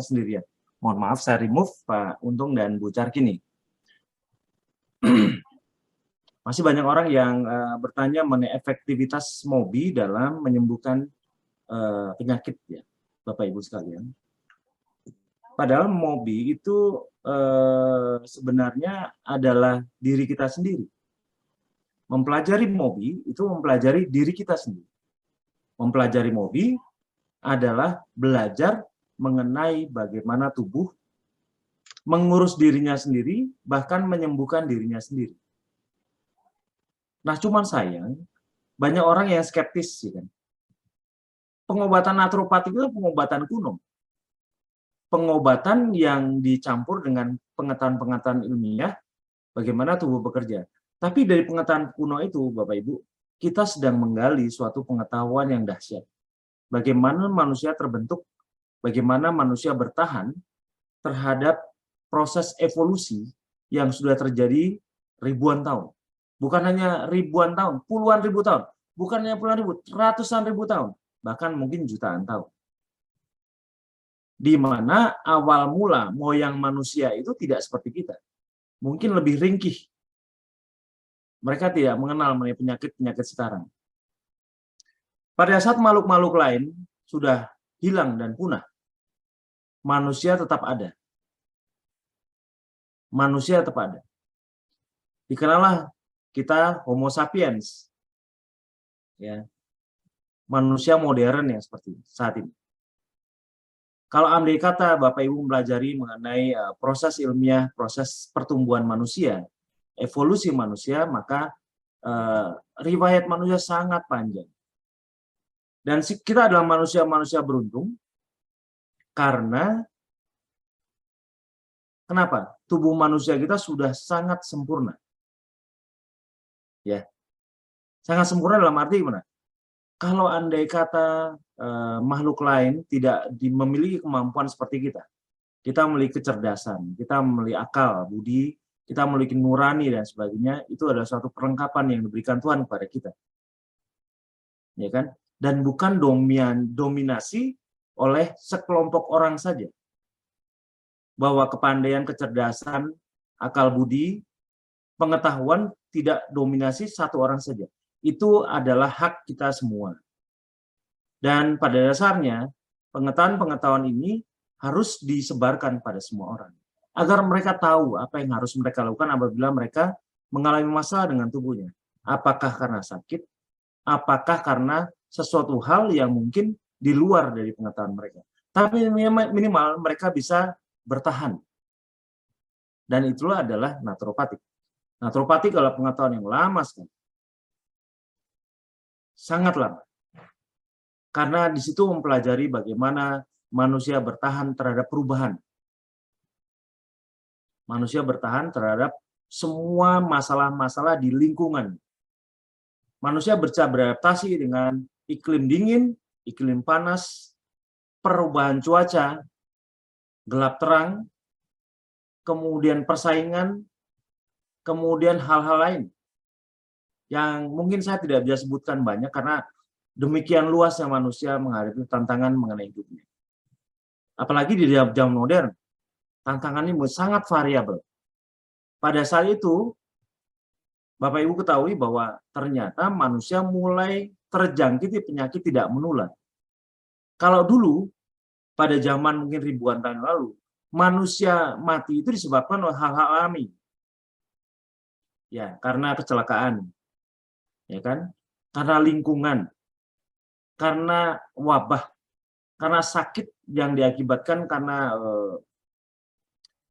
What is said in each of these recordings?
sendirian. Mohon maaf, saya remove Pak Untung dan Bu Carkini. Masih banyak orang yang bertanya mengenai efektivitas MOBI dalam menyembuhkan penyakit, ya, Bapak Ibu sekalian. Padahal MOBI itu sebenarnya adalah diri kita sendiri. Mempelajari MOBI itu mempelajari diri kita sendiri. Mempelajari MOBI adalah belajar mengenai bagaimana tubuh mengurus dirinya sendiri, bahkan menyembuhkan dirinya sendiri. Nah, cuman sayang, banyak orang yang skeptis, ya kan? Pengobatan naturopati itu pengobatan kuno. Pengobatan yang dicampur dengan pengetahuan-pengetahuan ilmiah, bagaimana tubuh bekerja. Tapi dari pengetahuan kuno itu, Bapak Ibu, kita sedang menggali suatu pengetahuan yang dahsyat. Bagaimana manusia terbentuk, bagaimana manusia bertahan terhadap proses evolusi yang sudah terjadi ribuan tahun. Bukan hanya ribuan tahun, puluhan ribu tahun. Bukan hanya puluhan ribu, ratusan ribu tahun. Bahkan mungkin jutaan tahun. Di mana awal mula moyang manusia itu tidak seperti kita. Mungkin lebih ringkih. Mereka tidak mengenal mengenai penyakit-penyakit sekarang. Pada saat makhluk-makhluk lain sudah hilang dan punah, manusia tetap ada. Manusia tetap ada. Dikenallah kita Homo sapiens, ya, manusia modern yang seperti saat ini. Kalau andai kata Bapak Ibu mempelajari mengenai proses ilmiah, proses pertumbuhan manusia, evolusi manusia, maka riwayat manusia sangat panjang. Dan kita adalah manusia-manusia beruntung karena kenapa? Tubuh manusia kita sudah sangat sempurna. Ya, sangat sempurna dalam arti gimana? Kalau andai kata makhluk lain tidak memiliki kemampuan seperti kita memiliki kecerdasan, kita memiliki akal, budi, kita memiliki nurani dan sebagainya, itu adalah suatu perlengkapan yang diberikan Tuhan kepada kita, ya kan? Dan bukan dominasi oleh sekelompok orang saja, bahwa kepandaian, kecerdasan, akal budi, pengetahuan tidak dominasi satu orang saja. Itu adalah hak kita semua. Dan pada dasarnya, pengetahuan-pengetahuan ini harus disebarkan pada semua orang. Agar mereka tahu apa yang harus mereka lakukan apabila mereka mengalami masalah dengan tubuhnya. Apakah karena sakit, apakah karena sesuatu hal yang mungkin di luar dari pengetahuan mereka. Tapi minimal mereka bisa bertahan. Dan itulah adalah naturopati. Naturopati kalau pengetahuan yang lama sekali. Sangat lama. Karena di situ mempelajari bagaimana manusia bertahan terhadap perubahan. Manusia bertahan terhadap semua masalah-masalah di lingkungan. Manusia beradaptasi dengan iklim dingin, iklim panas, perubahan cuaca, gelap terang, kemudian persaingan, kemudian hal-hal lain yang mungkin saya tidak bisa sebutkan banyak karena demikian luasnya manusia menghadapi tantangan mengenai hidupnya. Apalagi di zaman modern, tantangannya sangat variabel. Pada saat itu, Bapak Ibu ketahui bahwa ternyata manusia mulai terjangkiti penyakit tidak menular. Kalau dulu, pada zaman mungkin ribuan tahun lalu, manusia mati itu disebabkan oleh hal-hal alami. Ya, karena kecelakaan. Ya kan? Karena lingkungan. Karena wabah. Karena sakit yang diakibatkan karena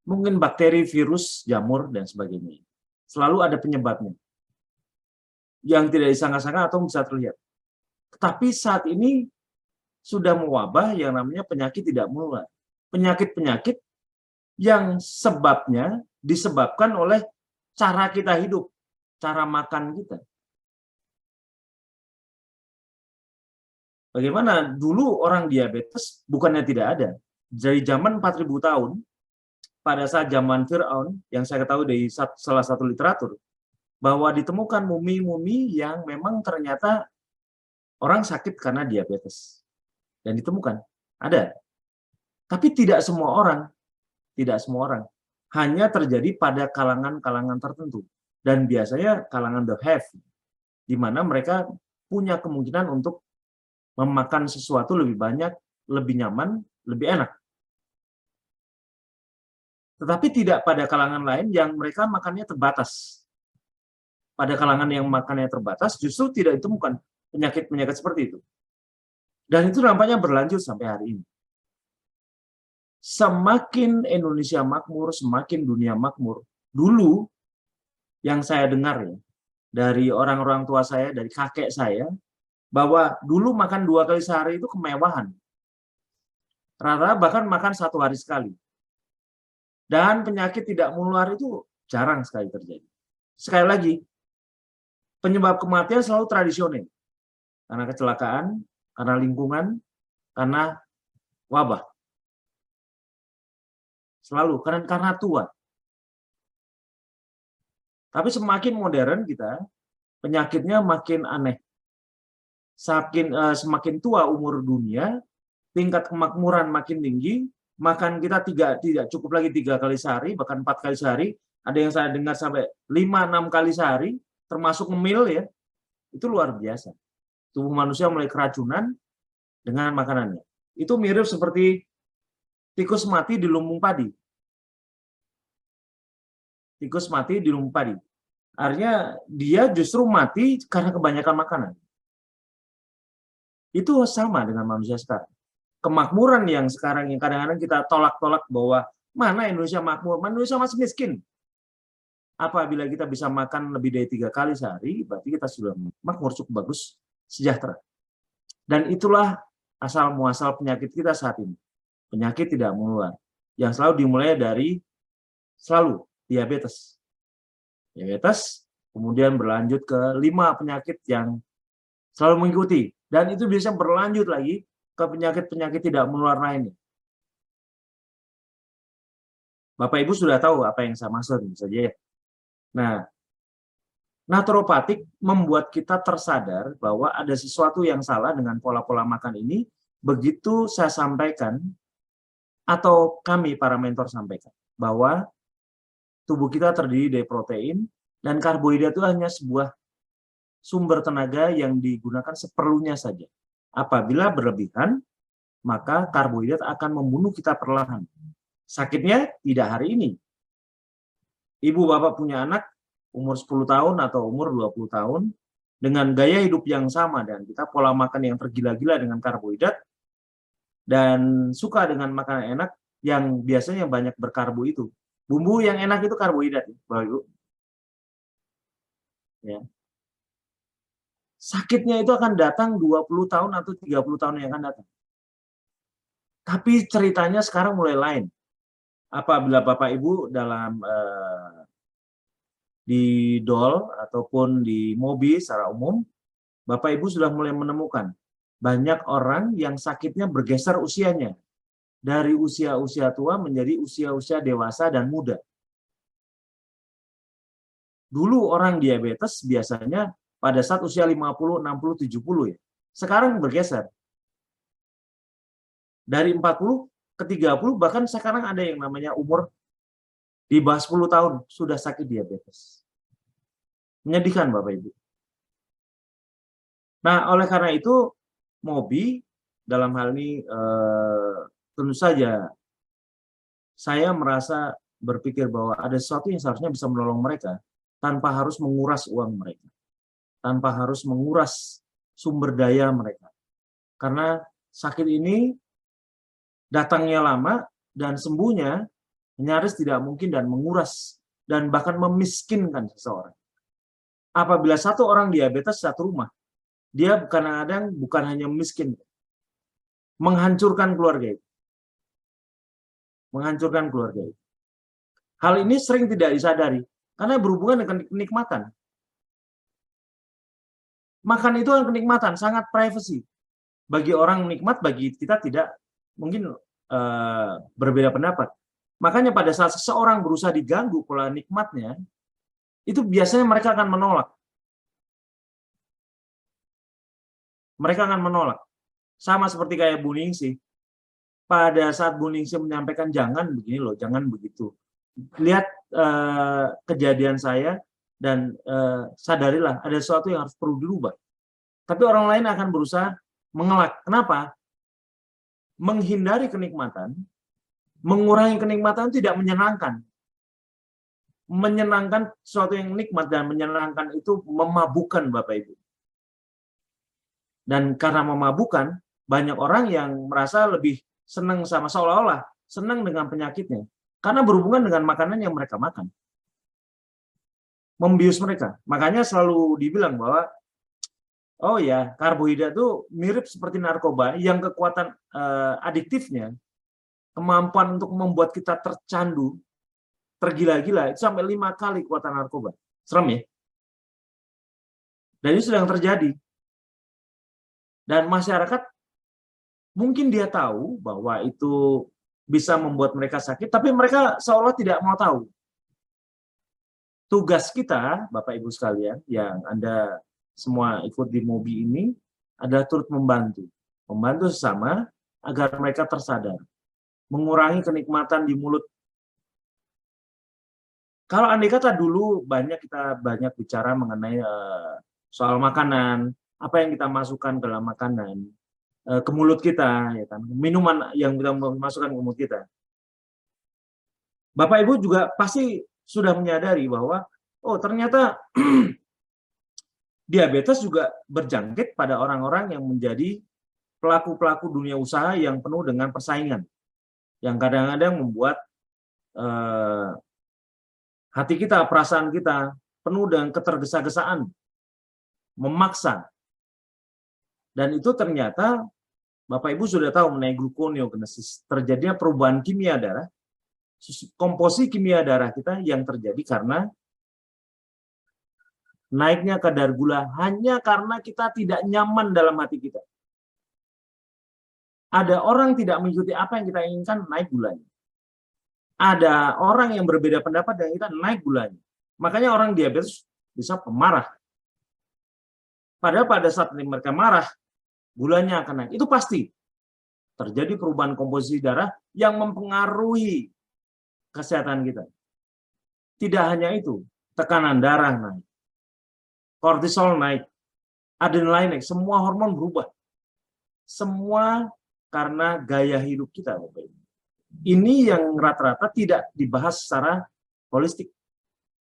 mungkin bakteri, virus, jamur, dan sebagainya. Selalu ada penyebabnya. Yang tidak disangka-sangka atau bisa terlihat. Tapi saat ini sudah mewabah yang namanya penyakit tidak menular. Penyakit-penyakit yang sebabnya disebabkan oleh cara kita hidup, cara makan kita. Bagaimana dulu orang diabetes bukannya tidak ada. Dari zaman 4.000 tahun, pada saat zaman Fir'aun, yang saya ketahui dari salah satu literatur, bahwa ditemukan mumi-mumi yang memang ternyata orang sakit karena diabetes. Dan ditemukan, ada. Tapi tidak semua orang, tidak semua orang. Hanya terjadi pada kalangan-kalangan tertentu. Dan biasanya kalangan the have, di mana mereka punya kemungkinan untuk memakan sesuatu lebih banyak, lebih nyaman, lebih enak. Tetapi tidak pada kalangan lain yang mereka makannya terbatas. Pada kalangan yang makannya terbatas, justru tidak ditemukan penyakit-penyakit seperti itu. Dan itu nampaknya berlanjut sampai hari ini. Semakin Indonesia makmur, semakin dunia makmur. Dulu yang saya dengar ya, dari orang-orang tua saya, dari kakek saya, bahwa dulu makan 2 kali sehari itu kemewahan. Rata-rata bahkan makan 1 hari sekali. Dan penyakit tidak menular itu jarang sekali terjadi. Sekali lagi, penyebab kematian selalu tradisional. Karena kecelakaan, karena lingkungan, karena wabah. Selalu, karena tua. Tapi semakin modern kita, penyakitnya makin aneh. Semakin tua umur dunia, tingkat kemakmuran makin tinggi, makan kita tidak cukup lagi 3 kali sehari, bahkan 4 kali sehari. Ada yang saya dengar sampai 5-6 kali sehari, termasuk ngemil ya. Itu luar biasa. Tubuh manusia mulai keracunan dengan makanannya. Itu mirip seperti tikus mati di lumbung padi. Tikus mati di lumbung padi. Artinya dia justru mati karena kebanyakan makanan. Itu sama dengan manusia sekarang. Kemakmuran yang sekarang yang kadang-kadang kita tolak-tolak bahwa mana Indonesia makmur, Indonesia masih miskin. Apabila kita bisa makan lebih dari 3 kali sehari, berarti kita sudah makmur, cukup bagus, sejahtera. Dan itulah asal muasal penyakit kita saat ini. Penyakit tidak menular. Yang selalu dimulai dari diabetes. Diabetes, kemudian berlanjut ke 5 penyakit yang selalu mengikuti. Dan itu bisa berlanjut lagi ke penyakit-penyakit tidak menular lainnya. Bapak Ibu sudah tahu apa yang saya maksud saja ya. Nah, naturopatik membuat kita tersadar bahwa ada sesuatu yang salah dengan pola-pola makan ini begitu saya sampaikan atau kami para mentor sampaikan bahwa tubuh kita terdiri dari protein dan karbohidrat itu hanya sebuah sumber tenaga yang digunakan seperlunya saja. Apabila berlebihan, maka karbohidrat akan membunuh kita perlahan. Sakitnya tidak hari ini. Ibu bapak punya anak umur 10 tahun atau umur 20 tahun dengan gaya hidup yang sama dan kita pola makan yang tergila-gila dengan karbohidrat dan suka dengan makanan enak yang biasanya banyak berkarbo itu. Bumbu yang enak itu karbohidrat, Bapak Ibu. Ya. Sakitnya itu akan datang 20 tahun atau 30 tahun yang akan datang. Tapi ceritanya sekarang mulai lain. Apabila Bapak Ibu dalam di DOL ataupun di MOBI secara umum, Bapak Ibu sudah mulai menemukan banyak orang yang sakitnya bergeser usianya. Dari usia-usia tua menjadi usia-usia dewasa dan muda. Dulu orang diabetes biasanya pada saat usia 50, 60, 70 ya. Sekarang bergeser. Dari 40 ke 30, bahkan sekarang ada yang namanya umur di bawah 10 tahun sudah sakit diabetes. Menyedihkan Bapak Ibu. Nah, oleh karena itu MOBI dalam hal ini tentu saja saya merasa berpikir bahwa ada sesuatu yang seharusnya bisa menolong mereka tanpa harus menguras uang mereka, tanpa harus menguras sumber daya mereka. Karena sakit ini datangnya lama dan sembuhnya nyaris tidak mungkin dan menguras dan bahkan memiskinkan seseorang. Apabila satu orang diabetes satu rumah, dia kadang-kadang bukan hanya miskin, menghancurkan keluarga itu. Menghancurkan keluarga itu. Hal ini sering tidak disadari karena berhubungan dengan kenikmatan. Makan itu adalah kenikmatan, sangat privacy. Bagi orang nikmat, bagi kita tidak, mungkin berbeda pendapat. Makanya pada saat seseorang berusaha diganggu pola nikmatnya, itu biasanya mereka akan menolak. Mereka akan menolak. Sama seperti kayak Bu Ningsih. pada saat Bu Ningsih menyampaikan jangan begini loh, jangan begitu. Lihat kejadian saya dan sadarilah ada sesuatu yang harus perlu dirubah. Tapi orang lain akan berusaha mengelak. Kenapa? Menghindari kenikmatan, mengurangi kenikmatan tidak menyenangkan. Menyenangkan sesuatu yang nikmat dan menyenangkan itu memabukkan Bapak Ibu. Dan karena memabukkan, banyak orang yang merasa lebih senang sama seolah-olah senang dengan penyakitnya. Karena berhubungan dengan makanan yang mereka makan. Membius mereka. Makanya selalu dibilang bahwa oh ya, karbohidrat itu mirip seperti narkoba yang kekuatan adiktifnya, kemampuan untuk membuat kita tercandu, tergila-gila, itu sampai 5 kali kekuatan narkoba. Serem ya? Dan ini sedang terjadi. Dan masyarakat, mungkin dia tahu bahwa itu bisa membuat mereka sakit, tapi mereka seolah tidak mau tahu. Tugas kita, Bapak Ibu sekalian, yang Anda semua ikut di MOBI ini adalah turut membantu sesama agar mereka tersadar, mengurangi kenikmatan di mulut. Kalau andai kata dulu kita banyak bicara mengenai soal makanan, apa yang kita masukkan ke dalam makanan, ke mulut kita, ya kan, minuman yang kita masukkan ke mulut kita. Bapak Ibu juga pasti sudah menyadari bahwa oh ternyata diabetes juga berjangkit pada orang-orang yang menjadi pelaku-pelaku dunia usaha yang penuh dengan persaingan. Yang kadang-kadang membuat hati kita, perasaan kita penuh dengan ketergesa-gesaan, memaksa. Dan itu ternyata Bapak Ibu sudah tahu mengenai gluconeogenesis. Terjadinya perubahan kimia darah, komposisi kimia darah kita yang terjadi karena naiknya kadar gula hanya karena kita tidak nyaman dalam hati kita. Ada orang tidak mengikuti apa yang kita inginkan, naik gulanya. Ada orang yang berbeda pendapat dengan kita, naik gulanya. Makanya orang diabetes bisa pemarah. Padahal pada saat mereka marah, gulanya akan naik. Itu pasti. Terjadi perubahan komposisi darah yang mempengaruhi kesehatan kita. Tidak hanya itu, tekanan darah naik. Kortisol naik, adrenalin naik, semua hormon berubah. Semua karena gaya hidup kita, Bapak Ibu. Ini yang rata-rata tidak dibahas secara holistik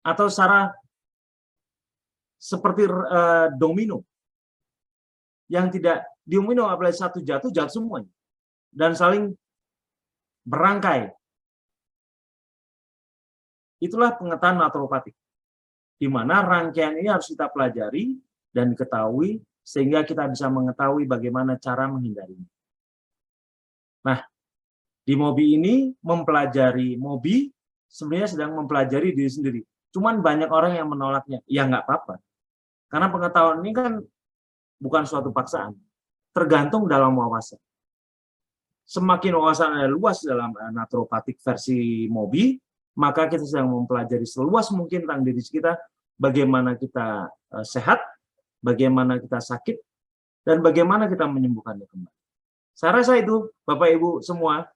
atau secara seperti domino. Yang tidak domino, apalagi satu jatuh semuanya. Dan saling berangkai. Itulah pengetahuan naturopatik. Di mana rangkaian ini harus kita pelajari dan diketahui sehingga kita bisa mengetahui bagaimana cara menghindarinya. Nah, di MOBI ini mempelajari MOBI sebenarnya sedang mempelajari diri sendiri. Cuman banyak orang yang menolaknya. Ya nggak apa-apa. Karena pengetahuan ini kan bukan suatu paksaan. Tergantung dalam wawasan. Semakin wawasan Anda luas dalam naturopatik versi MOBI, maka kita sedang mempelajari seluas mungkin tentang diri kita, bagaimana kita sehat, bagaimana kita sakit, dan bagaimana kita menyembuhkannya kembali. Saya rasa itu, Bapak Ibu semua,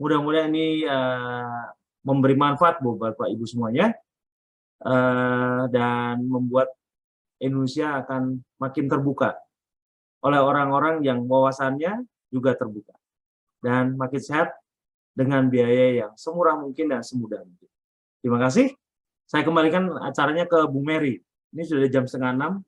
mudah-mudahan ini memberi manfaat buat Bapak Ibu semuanya, dan membuat Indonesia akan makin terbuka oleh orang-orang yang wawasannya juga terbuka, dan makin sehat, dengan biaya yang semurah mungkin dan semudah mungkin. Terima kasih. Saya kembalikan acaranya ke Bu Mary. Ini sudah jam 5:30.